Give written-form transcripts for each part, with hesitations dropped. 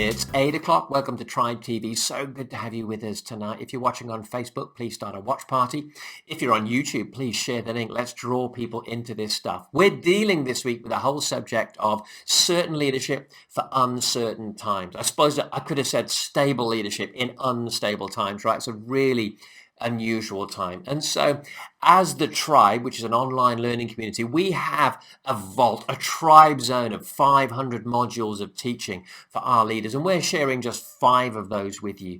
It's 8 o'clock. Welcome to Tribe TV. So good to have you with us tonight. If you're watching on Facebook, please start a watch party. If you're on YouTube, please share the link. Let's draw people into this stuff. We're dealing this week with the whole subject of certain leadership for uncertain times. I suppose that I could have said stable leadership in unstable times, right? It's a really unusual time. And so as the Tribe, which is an online learning community, we have a vault, a Tribe zone of 500 modules of teaching for our leaders. And we're sharing just 5 of those with you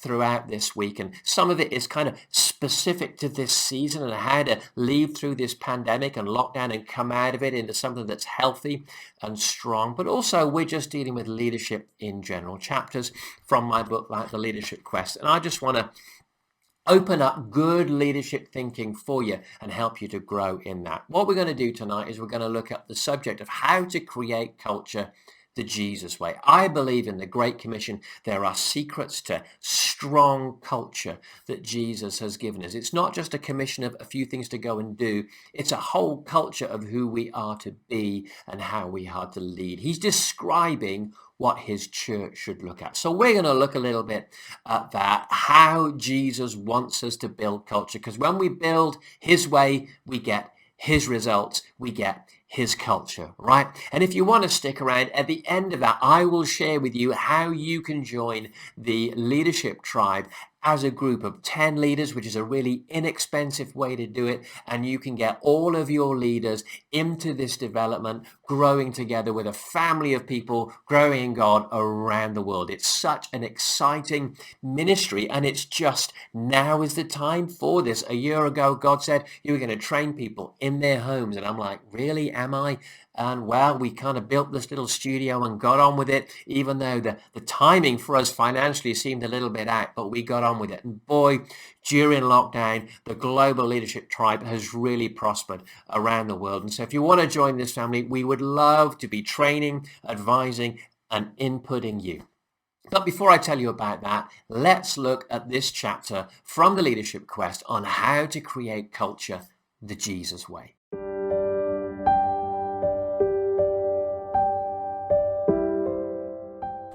throughout this week. And some of it is kind of specific to this season and how to lead through this pandemic and lockdown and come out of it into something that's healthy and strong. But also we're just dealing with leadership in general, chapters from my book like The Leadership Quest. And I just want to open up good leadership thinking for you and help you to grow in that. What we're going to do tonight is we're going to look at the subject of how to create culture the Jesus way. I believe in the Great Commission there are secrets to strong culture that Jesus has given us. It's not just a commission of a few things to go and do. It's a whole culture of who we are to be and how we are to lead. He's describing what his church should look at. So we're going to look a little bit at that, how Jesus wants us to build culture, because when we build his way, we get his results, we get his culture, right? And if you want to stick around, at the end of that, I will share with you how you can join the leadership tribe as a group of 10 leaders, which is a really inexpensive way to do it. And you can get all of your leaders into this development, growing together with a family of people, growing in God around the world. It's such an exciting ministry. And it's just now is the time for this. A year ago, God said you were going to train people in their homes. And I'm like, really, am I? And well, we kind of built this little studio and got on with it, even though the timing for us financially seemed a little bit out, but we got on with it. And boy, during lockdown, the Global Leadership Tribe has really prospered around the world. And so if you want to join this family, we would love to be training, advising, and inputting you. But before I tell you about that, let's look at this chapter from the Leadership Quest on how to create culture the Jesus way.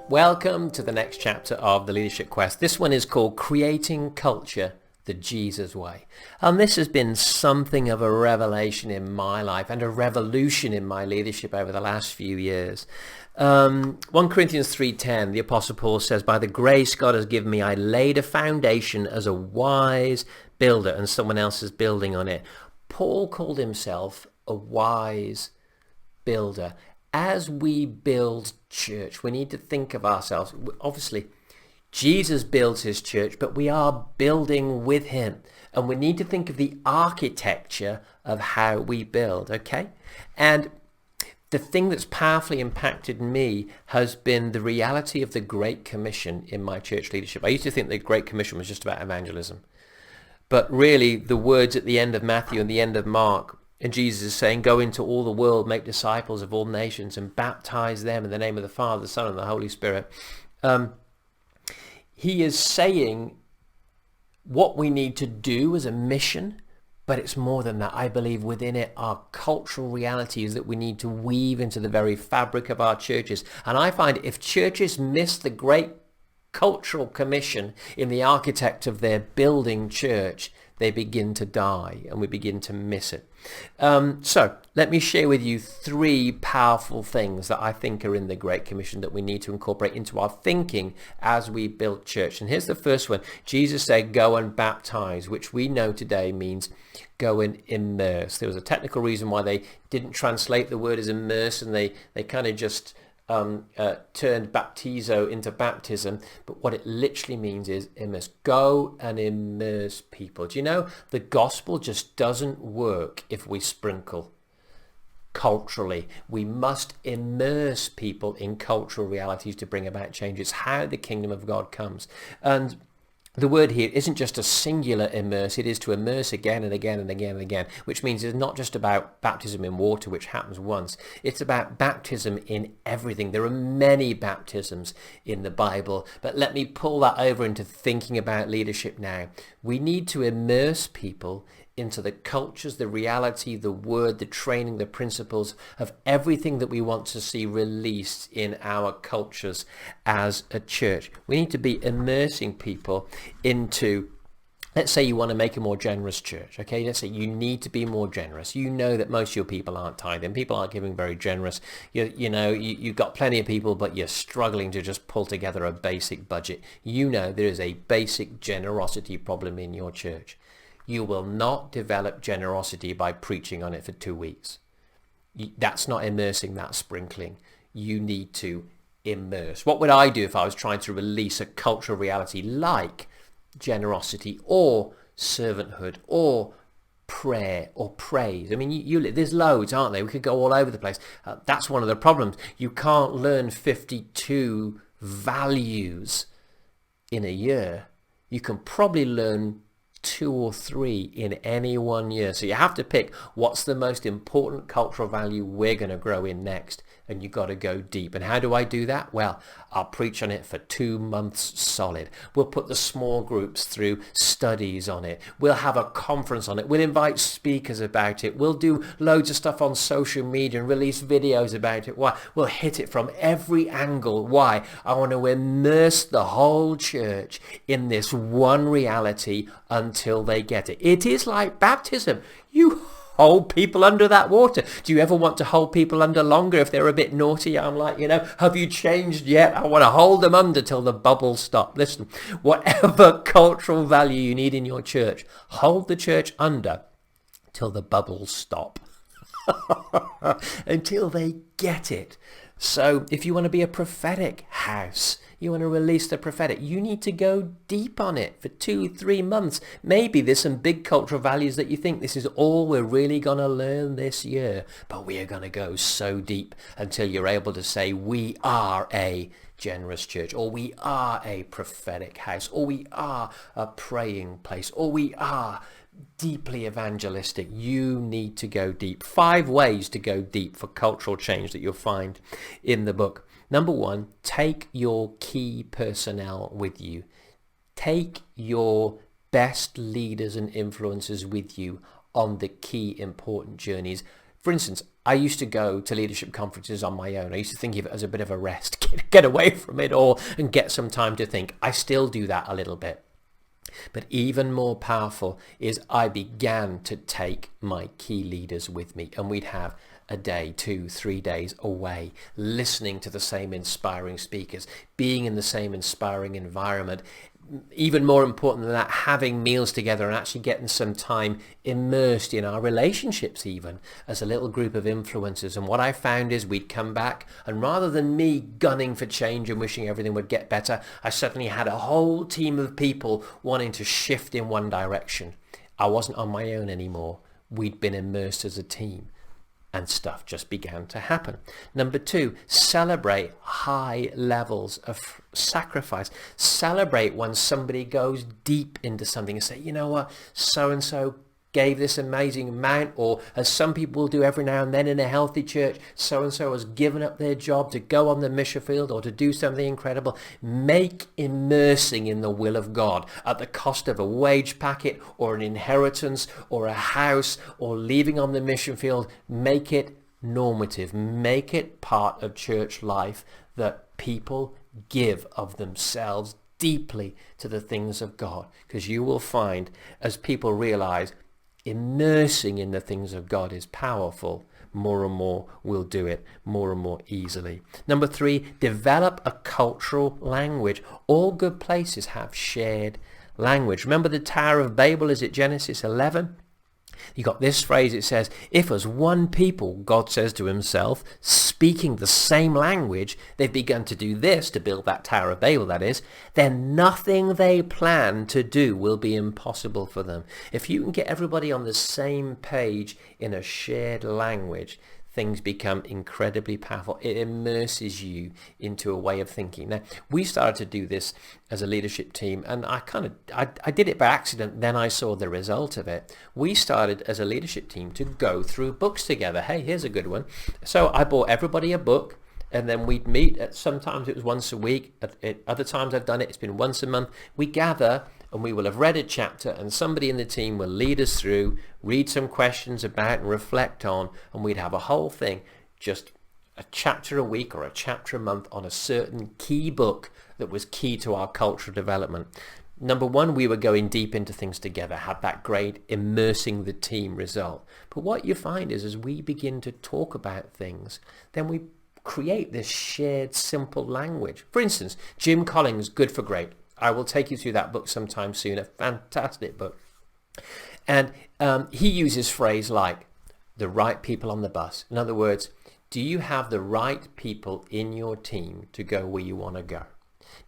Welcome to the next chapter of the Leadership Quest. This one is called Creating Culture the Jesus Way. And this has been something of a revelation in my life and a revolution in my leadership over the last few years. 1 Corinthians 3:10, the Apostle Paul says, by the grace God has given me, I laid a foundation as a wise builder and someone else is building on it. Paul called himself a wise builder. As we build church, we need to think of ourselves. Obviously, Jesus builds his church, but we are building with him. And we need to think of the architecture of how we build, okay? And the thing that's powerfully impacted me has been the reality of the Great Commission in my church leadership. I used to think the Great Commission was just about evangelism. But really, the words at the end of Matthew and the end of Mark, and Jesus is saying, go into all the world, make disciples of all nations and baptize them in the name of the Father, the Son, and the Holy Spirit. He is saying what we need to do as a mission, but it's more than that. I believe within it are cultural realities that we need to weave into the very fabric of our churches. And I find if churches miss the great cultural commission in the architect of their building church, they begin to die and we begin to miss it. So let me share with you 3 powerful things that I think are in the Great Commission that we need to incorporate into our thinking as we build church. And here's the first one. Jesus said, go and baptize, which we know today means go and immerse. There was a technical reason why they didn't translate the word as immerse, and they kind of just turned baptizo into baptism, but what it literally means is immerse. Go and immerse people. Do you know the gospel just doesn't work if we sprinkle culturally? We must immerse people in cultural realities to bring about change. It's how the kingdom of God comes. And the word here isn't just a singular immerse, it is to immerse again and again and again and again, which means it's not just about baptism in water, which happens once. It's about baptism in everything. There are many baptisms in the Bible, but let me pull that over into thinking about leadership now. We need to immerse people into the cultures, the reality, the word, the training, the principles of everything that we want to see released in our cultures as a church. We need to be immersing people into, let's say you want to make a more generous church, okay? Let's say you need to be more generous. You know that most of your people aren't tithing. People aren't giving very generous. You've got plenty of people, but you're struggling to just pull together a basic budget. You know there is a basic generosity problem in your church. You will not develop generosity by preaching on it for 2 weeks. That's not immersing, that's sprinkling. You need to immerse. What would I do if I was trying to release a cultural reality like generosity or servanthood or prayer or praise? I mean, there's loads, aren't there? We could go all over the place. That's one of the problems. You can't learn 52 values in a year. You can probably learn 2 or 3 in any 1 year. So you have to pick what's the most important cultural value we're going to grow in next, and you got to go deep. And how do I do that? Well, I'll preach on it for 2 months solid. We'll put the small groups through studies on it. We'll have a conference on it. We'll invite speakers about it. We'll do loads of stuff on social media and release videos about it. Why? We'll hit it from every angle. Why? I want to immerse the whole church in this one reality until they get it. It is like baptism. You hold people under that water. Do you ever want to hold people under longer if they're a bit naughty? I'm like, have you changed yet? I want to hold them under till the bubbles stop. Listen, whatever cultural value you need in your church, hold the church under till the bubbles stop. Until they get it. So if you want to be a prophetic house, you want to release the prophetic, you need to go deep on it for 2-3 months. Maybe there's some big cultural values that you think this is all we're really going to learn this year, but we are going to go so deep until you're able to say we are a generous church, or we are a prophetic house, or we are a praying place, or we are deeply evangelistic. You need to go deep. 5 ways to go deep for cultural change that you'll find in the book. Number 1, take your key personnel with you. Take your best leaders and influencers with you on the key important journeys. For instance, I used to go to leadership conferences on my own. I used to think of it as a bit of a rest, get away from it all and get some time to think. I still do that a little bit. But even more powerful is I began to take my key leaders with me, and we'd have a day, 2-3 days away, listening to the same inspiring speakers, being in the same inspiring environment. Even more important than that, having meals together and actually getting some time immersed in our relationships even as a little group of influencers. And what I found is we'd come back, and rather than me gunning for change and wishing everything would get better, I suddenly had a whole team of people wanting to shift in one direction. I wasn't on my own anymore. We'd been immersed as a team. And stuff just began to happen. Number 2, celebrate high levels of sacrifice. Celebrate when somebody goes deep into something and say, you know what, so-and-so gave this amazing amount, or as some people will do every now and then in a healthy church, so-and-so has given up their job to go on the mission field or to do something incredible. Make immersing in the will of God at the cost of a wage packet or an inheritance or a house or leaving on the mission field. Make it normative. Make it part of church life that people give of themselves deeply to the things of God, because you will find as people realize immersing in the things of God is powerful, more and more will do it more and more easily. Number 3, develop a cultural language. All good places have shared language. Remember the Tower of Babel, is it Genesis 11? You got this phrase, it says, if as one people, God says to himself, speaking the same language, they've begun to do this, to build that Tower of Babel, that is, then nothing they plan to do will be impossible for them. If you can get everybody on the same page in a shared language, things become incredibly powerful. It immerses you into a way of thinking. Now, we started to do this as a leadership team, and I did it by accident, then I saw the result of it. We started as a leadership team to go through books together. Hey, here's a good one. So I bought everybody a book, and then we'd meet. Sometimes it was once a week. At other times I've done it, it's been once a month. We gather and we will have read a chapter, and somebody in the team will lead us through, read some questions about and reflect on, and we'd have a whole thing, just a chapter a week or a chapter a month on a certain key book that was key to our cultural development. Number one, we were going deep into things together, had that great immersing the team result. But what you find is as we begin to talk about things, then we create this shared simple language. For instance, Jim Collins' Good for Great. I will take you through that book sometime soon, a fantastic book. And he uses phrase like the right people on the bus. In other words, do you have the right people in your team to go where you want to go?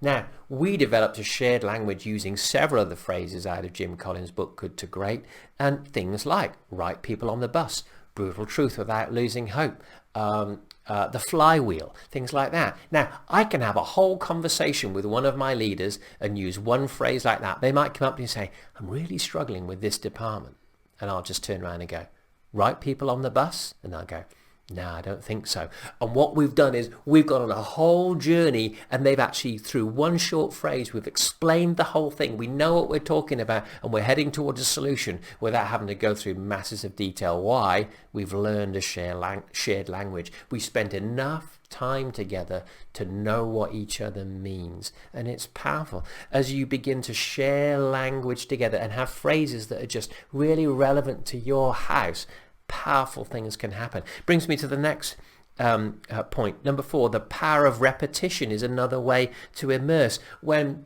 Now, we developed a shared language using several of the phrases out of Jim Collins' book, Good to Great, and things like right people on the bus, brutal truth without losing hope, the flywheel, things like that. Now, I can have a whole conversation with one of my leaders and use one phrase like that. They might come up to me and say, I'm really struggling with this department. And I'll just turn around and go, right people on the bus? And I'll go, no, I don't think so. And what we've done is we've gone on a whole journey, and they've actually, through one short phrase, we've explained the whole thing. We know what we're talking about, and we're heading towards a solution without having to go through masses of detail. Why? We've learned a shared language. We spent enough time together to know what each other means, and it's powerful as you begin to share language together and have phrases that are just really relevant to your house. Powerful things can happen. Brings me to the next point. Number 4, the power of repetition is another way to immerse. When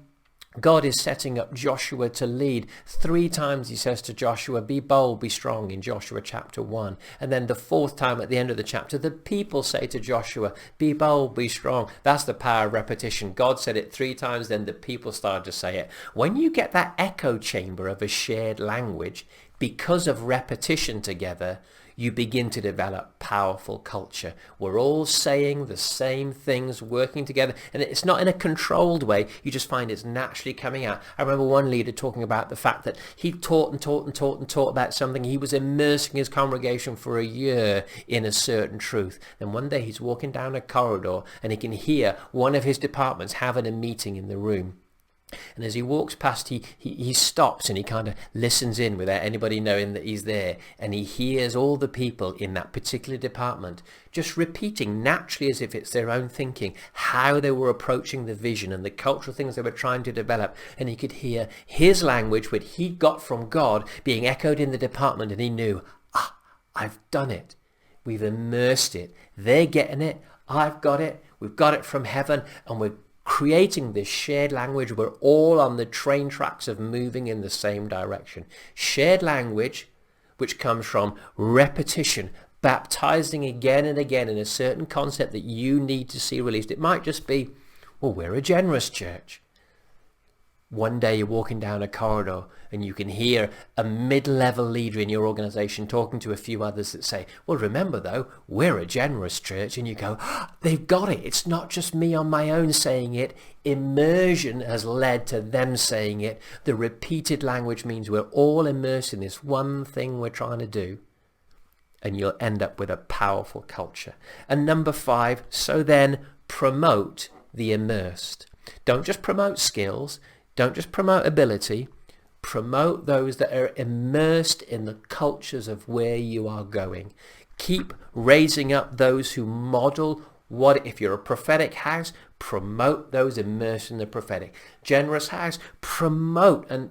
God is setting up Joshua to lead, 3 times he says to Joshua, be bold, be strong, in Joshua chapter 1. And then the 4th time at the end of the chapter, the people say to Joshua, be bold, be strong. That's the power of repetition. God said it 3 times, then the people started to say it. When you get that echo chamber of a shared language, because of repetition together, you begin to develop powerful culture. We're all saying the same things, working together, and it's not in a controlled way. You just find it's naturally coming out. I remember one leader talking about the fact that he taught about something. He was immersing his congregation for a year in a certain truth. Then one day he's walking down a corridor and he can hear one of his departments having a meeting in the room. And as he walks past, he stops and he kind of listens in without anybody knowing that he's there. And he hears all the people in that particular department just repeating naturally as if it's their own thinking, how they were approaching the vision and the cultural things they were trying to develop. And he could hear his language, which he got from God, being echoed in the department. And he knew, I've done it. We've immersed it. They're getting it. I've got it. We've got it from heaven. And we're creating this shared language. We're all on the train tracks of moving in the same direction. Shared language, which comes from repetition, baptizing again and again in a certain concept that you need to see released. It might just be, well, we're a generous church. One day you're walking down a corridor and you can hear a mid-level leader in your organization talking to a few others that say, well, remember though, we're a generous church. And you go, they've got it. It's not just me on my own saying it. Immersion has led to them saying it. The repeated language means we're all immersed in this one thing we're trying to do. And you'll end up with a powerful culture. And number 5, so then promote the immersed. Don't just promote skills. Don't just promote ability, promote those that are immersed in the cultures of where you are going. Keep raising up those who model what, if you're a prophetic house, promote those immersed in the prophetic. Generous house, promote, and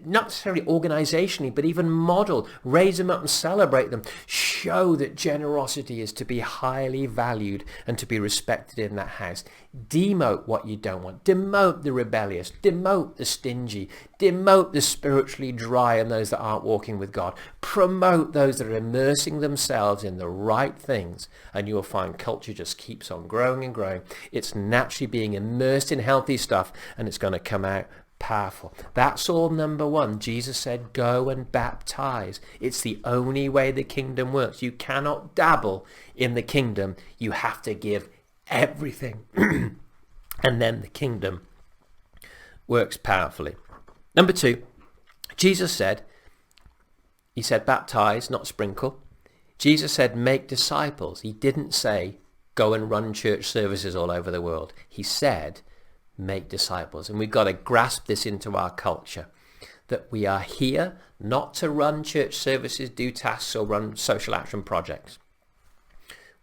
not necessarily organizationally, but even model, raise them up and celebrate them. Show that generosity is to be highly valued and to be respected in that house. Demote what you don't want. Demote the rebellious. Demote the stingy. Demote the spiritually dry and those that aren't walking with God. Promote those that are immersing themselves in the right things, and you'll find culture just keeps on growing and growing. It's naturally being immersed in healthy stuff, and it's going to come out powerful. That's all number 1. Jesus said, go and baptize. It's the only way the kingdom works. You cannot dabble in the kingdom. You have to give everything. And then the kingdom works powerfully. Number 2, Jesus said, he said baptize, not sprinkle. Jesus said make disciples. He didn't say go and run church services all over the world. He said make disciples. And we've got to grasp this into our culture. that we are here not to run church services, do tasks, or run social action projects.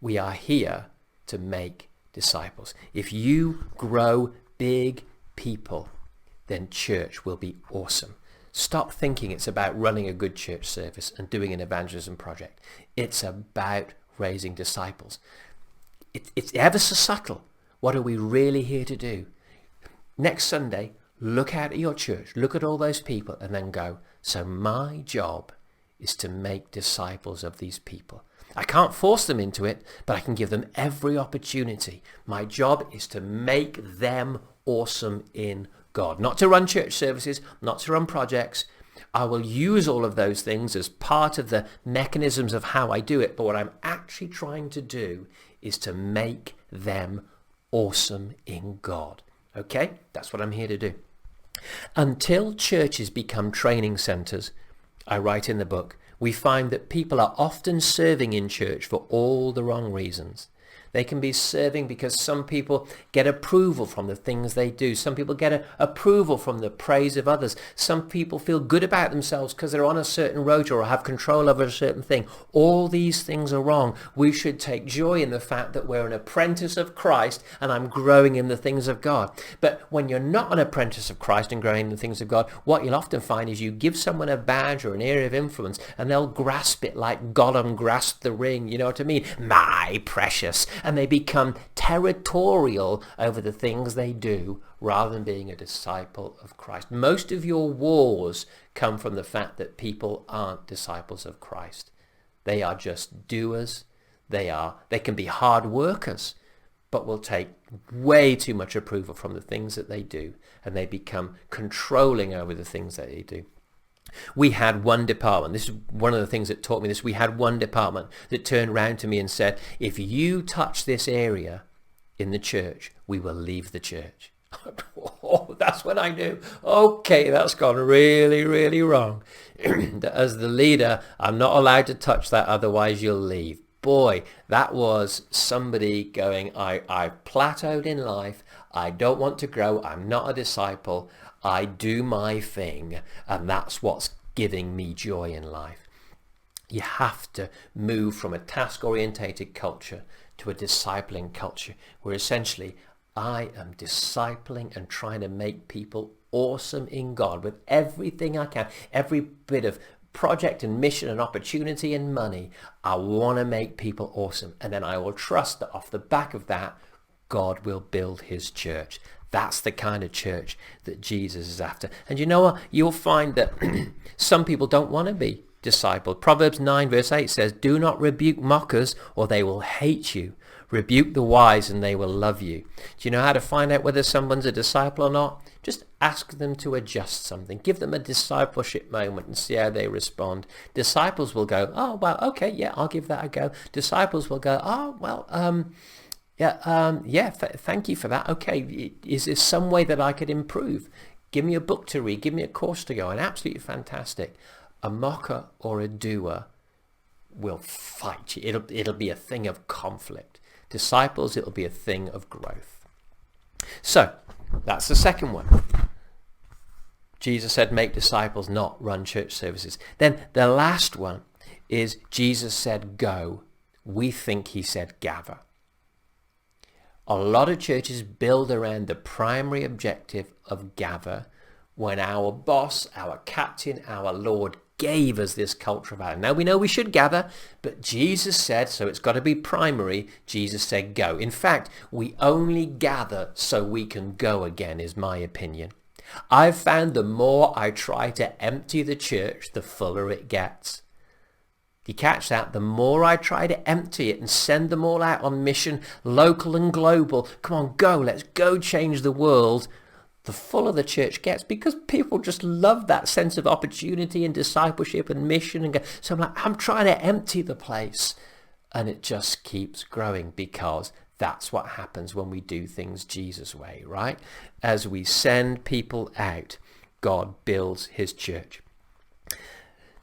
We are here to make disciples. If you grow big people, then church will be awesome. Stop thinking it's about running a good church service and doing an evangelism project. It's about raising disciples. It's ever so subtle. What are we really here to do? Next Sunday, look out at your church, look at all those people, and then go, so my job is to make disciples of these people. I can't force them into it, but I can give them every opportunity. My job is to make them awesome in God. Not to run church services, not to run projects. I will use all of those things as part of the mechanisms of how I do it, but what I'm actually trying to do is to make them awesome in God. Okay? That's what I'm here to do. Until churches become training centers, I write in the book, we find that people are often serving in church for all the wrong reasons. They can be serving because some people get approval from the things they do. Some people get approval from the praise of others. Some people feel good about themselves because they're on a certain road or have control over a certain thing. All these things are wrong. We should take joy in the fact that we're an apprentice of Christ and I'm growing in the things of God. But when you're not an apprentice of Christ and growing in the things of God, what you'll often find is you give someone a badge or an area of influence and they'll grasp it like Gollum grasped the ring. You know what I mean? My precious. And they become territorial over the things they do rather than being a disciple of Christ. Most of your wars come from the fact that people aren't disciples of Christ. They are just doers. They can be hard workers, but will take way too much approval from the things that they do, and they become controlling over the things that they do. We had one department, this is one of the things that taught me this, we had one department that turned around to me and said, if you touch this area in the church, we will leave the church. Oh, that's when I knew, okay, that's gone really, really wrong. As the leader, I'm not allowed to touch that, otherwise you'll leave. Boy, that was somebody going, I've plateaued in life, I don't want to grow, I'm not a disciple, I do my thing, and that's what's giving me joy in life. You have to move from a task-orientated culture to a discipling culture, where essentially I am discipling and trying to make people awesome in God with everything I can, every bit of project and mission and opportunity and money. I want to make people awesome, and then I will trust that off the back of that, God will build his church. That's the kind of church that Jesus is after. And you know what? You'll find that some people don't want to be discipled. Proverbs 9 verse 8 says, do not rebuke mockers or they will hate you. Rebuke the wise and they will love you. Do you know how to find out whether someone's a disciple or not? Just ask them to adjust something. Give them a discipleship moment and see how they respond. Disciples will go, oh, well, okay, yeah, I'll give that a go. Disciples will go, oh, well, thank you for that. Okay, is there some way that I could improve? Give me a book to read, give me a course to go, and absolutely fantastic. A mocker or a doer will fight you. It'll be a thing of conflict. Disciples, it'll be a thing of growth. So, that's the second one. Jesus said, make disciples, not run church services. Then the last one is Jesus said, go. We think he said, gather. A lot of churches build around the primary objective of gather, when our boss, our captain, our Lord gave us this culture of value. Now we know we should gather, but Jesus said, so it's got to be primary, Jesus said go. In fact, we only gather so we can go again, is my opinion. I've found the more I try to empty the church, the fuller it gets. You catch that? The more I try to empty it and send them all out on mission, local and global, come on, go, let's go change the world, the fuller the church gets, because people just love that sense of opportunity and discipleship and mission. And so I'm trying to empty the place, and it just keeps growing, because that's what happens when we do things Jesus' way, right? As we send people out, God builds his church.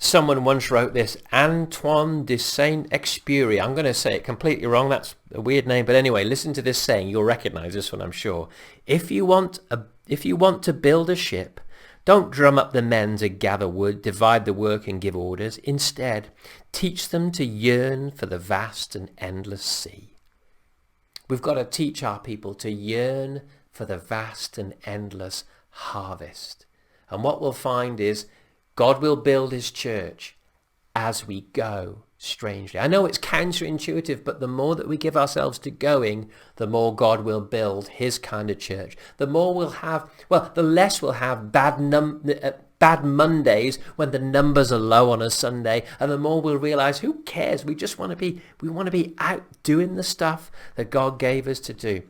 Someone once wrote this, Antoine de Saint-Exupéry. I'm going to say it completely wrong. That's a weird name. But anyway, listen to this saying. You'll recognize this one, I'm sure. If you want to build a ship, Don't drum up the men to gather wood, divide the work and give orders. Instead, teach them to yearn for the vast and endless sea. We've got to teach our people to yearn for the vast and endless harvest. And what we'll find is God will build his church as we go, strangely. I know it's counterintuitive, but the more that we give ourselves to going, the more God will build his kind of church. The more we'll have, the less we'll have bad Mondays when the numbers are low on a Sunday, and the more we'll realize, who cares? We want to be out doing the stuff that God gave us to do.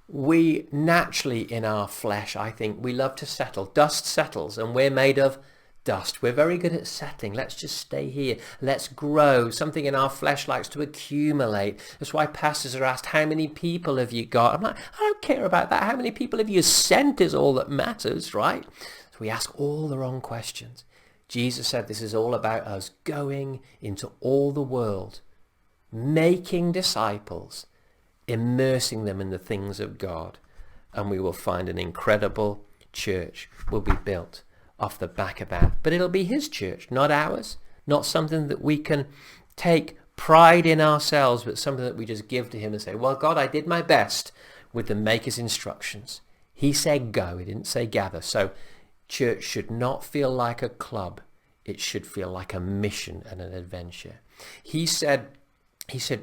We naturally, in our flesh, I think, we love to settle. Dust settles, and we're made of dust. We're very good at settling. Let's just stay here. Let's grow. Something in our flesh likes to accumulate. That's why pastors are asked, how many people have you got? I'm like, I don't care about that. How many people have you sent is all that matters, right? So we ask all the wrong questions. Jesus said this is all about us going into all the world, making disciples, immersing them in the things of God, and we will find an incredible church will be built off the back of that. But it'll be his church, not ours, not something that we can take pride in ourselves, but something that we just give to him and say, well, God, I did my best with the maker's instructions. He said go, he didn't say gather. So church should not feel like a club. It should feel like a mission and an adventure. He said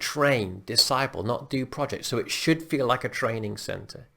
train, disciple, not do projects. So it should feel like a training center.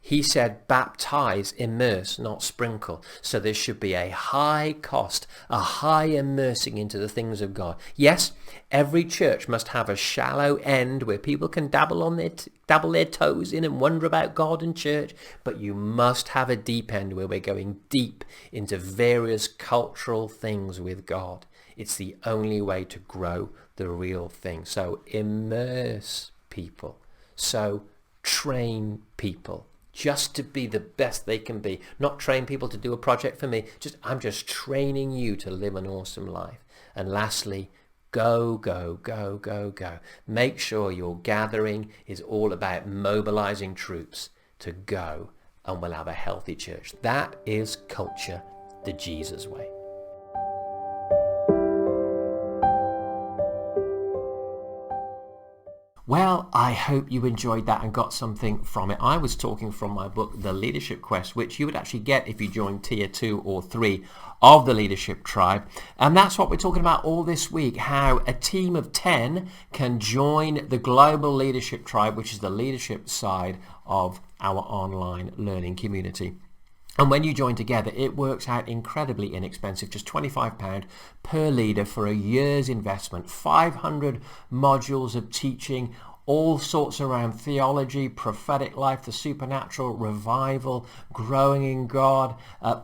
He said baptize, immerse, not sprinkle. So there should be a high cost, a high immersing into the things of God. Yes, every church must have a shallow end where people can dabble their toes in and wonder about God and church. But you must have a deep end where we're going deep into various cultural things with God. It's the only way to grow the real thing. So immerse people. So train people just to be the best they can be. Not train people to do a project for me. I'm just training you to live an awesome life. And lastly, go, go, go, go, go. Make sure your gathering is all about mobilizing troops to go, and we'll have a healthy church. That is culture the Jesus way. Well, I hope you enjoyed that and got something from it. I was talking from my book, The Leadership Quest, which you would actually get if you joined tier 2 or 3 of the Leadership Tribe. And that's what we're talking about all this week, how a team of 10 can join the Global Leadership Tribe, which is the leadership side of our online learning community. And when you join together, it works out incredibly inexpensive, just £25 per leader for a year's investment, 500 modules of teaching, all sorts around theology, prophetic life, the supernatural, revival, growing in God,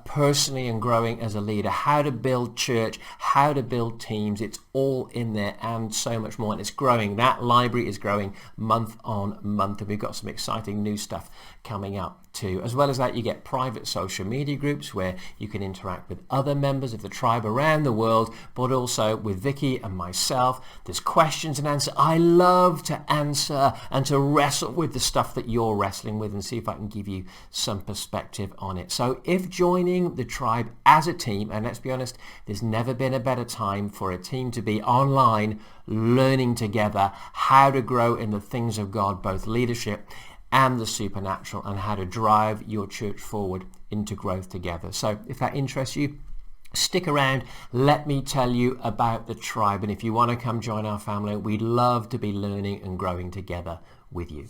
personally and growing as a leader, how to build church, how to build teams. It's all in there and so much more. And it's growing. That library is growing month on month. And we've got some exciting new stuff coming up too. As well as that, you get private social media groups where you can interact with other members of the tribe around the world, but also with Vicky and myself. There's questions and answers. I love to answer and to wrestle with the stuff that you're wrestling with and see if I can give you some perspective on it. So if joining the tribe as a team, and let's be honest, there's never been a better time for a team to be online, learning together how to grow in the things of God, both leadership and the supernatural, and how to drive your church forward into growth together. So if that interests you, stick around. Let me tell you about the tribe. And if you want to come join our family, we'd love to be learning and growing together with you.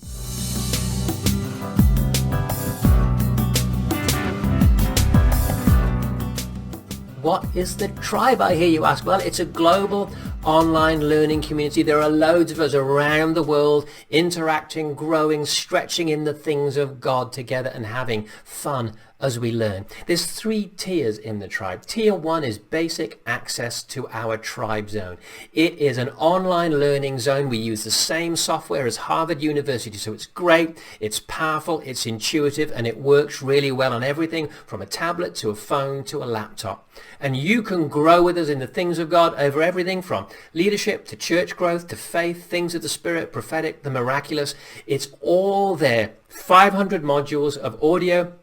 What is the tribe, I hear you ask? Well, it's a global online learning community. There are loads of us around the world interacting, growing, stretching in the things of God together and having fun as we learn. There's 3 tiers in the tribe. Tier 1 is basic access to our tribe zone. It is an online learning zone. We use the same software as Harvard University, so it's great, it's powerful, it's intuitive, and it works really well on everything from a tablet to a phone to a laptop. And you can grow with us in the things of God over everything from leadership to church growth to faith, things of the Spirit, prophetic, the miraculous. It's all there. 500 modules of audio,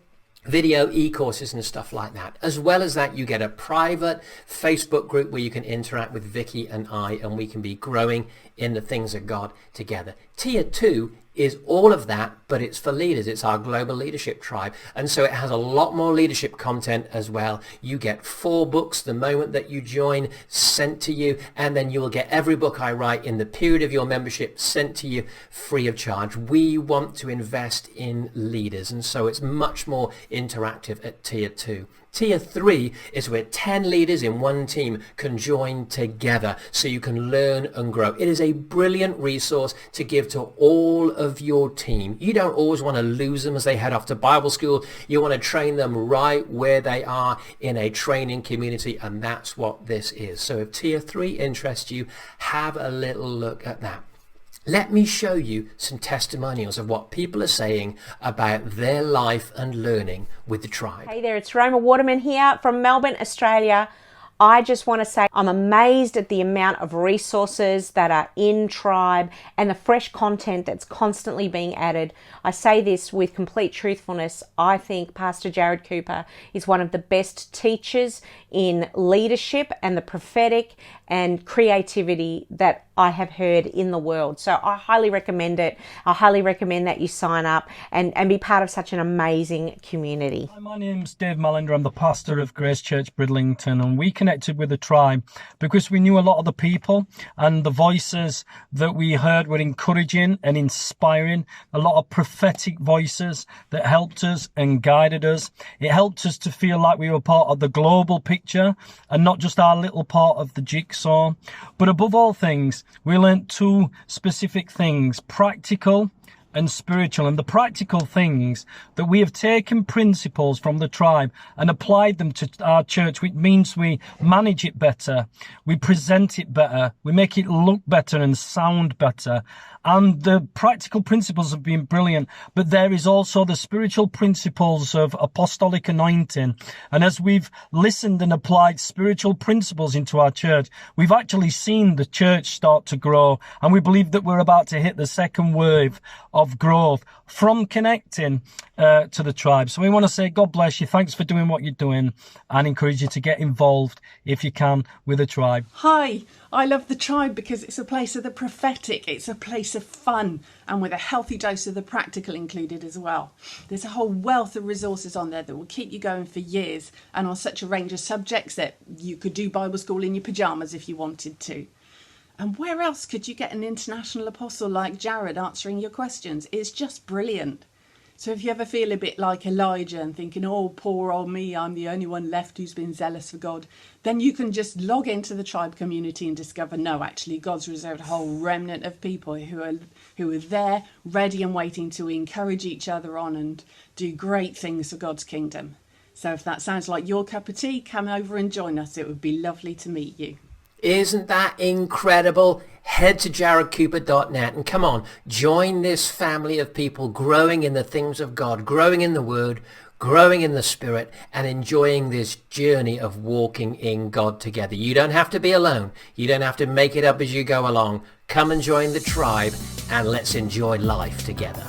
video e-courses and stuff like that. As well as that, you get a private Facebook group where you can interact with Vicky and I, and we can be growing in the things of God together. Tier 2 is all of that, but it's for leaders. It's our global leadership tribe. And so it has a lot more leadership content as well. You get 4 books the moment that you join sent to you, and then you will get every book I write in the period of your membership sent to you free of charge. We want to invest in leaders, and so it's much more interactive at Tier 2. Tier 3 is where 10 leaders in one team can join together so you can learn and grow. It is a brilliant resource to give to all of your team. You don't always want to lose them as they head off to Bible school. You want to train them right where they are in a training community, and that's what this is. So if Tier 3 interests you, have a little look at that. Let me show you some testimonials of what people are saying about their life and learning with the tribe. Hey there, it's Roma Waterman here from Melbourne, Australia. I just want to say I'm amazed at the amount of resources that are in Tribe and the fresh content that's constantly being added. I say this with complete truthfulness. I think Pastor Jarrod Cooper is one of the best teachers in leadership and the prophetic and creativity that I have heard in the world. So I highly recommend it. I highly recommend that you sign up and be part of such an amazing community. Hi, my name's Dave Mallender. I'm the pastor of Grace Church Bridlington, and we connected with the tribe because we knew a lot of the people, and the voices that we heard were encouraging and inspiring. A lot of prophetic voices that helped us and guided us. It helped us to feel like we were part of the global picture and not just our little part of the jigsaw. But above all things, we learned 2 specific things: practical and spiritual. And the practical things, that we have taken principles from the tribe and applied them to our church, which means we manage it better, we present it better, we make it look better and sound better. And the practical principles have been brilliant, but there is also the spiritual principles of apostolic anointing. And as we've listened and applied spiritual principles into our church, we've actually seen the church start to grow. And we believe that we're about to hit the second wave of growth from connecting to the tribe. So we want to say God bless you. Thanks for doing what you're doing, and encourage you to get involved if you can with the tribe. Hi, I love the tribe because it's a place of the prophetic. It's a place of fun, and with a healthy dose of the practical included as well. There's a whole wealth of resources on there that will keep you going for years, and on such a range of subjects that you could do Bible school in your pajamas if you wanted to. And where else could you get an international apostle like Jarrod answering your questions? It's just brilliant. So if you ever feel a bit like Elijah and thinking, oh, poor old me, I'm the only one left who's been zealous for God, then you can just log into the tribe community and discover, no, actually, God's reserved a whole remnant of people who are there, ready and waiting to encourage each other on and do great things for God's kingdom. So if that sounds like your cup of tea, come over and join us. It would be lovely to meet you. Isn't that incredible? Head to jarrodcooper.net and come on, join this family of people growing in the things of God, growing in the Word, growing in the Spirit, and enjoying this journey of walking in God together. You don't have to be alone. You don't have to make it up as you go along. Come and join the tribe, and let's enjoy life together.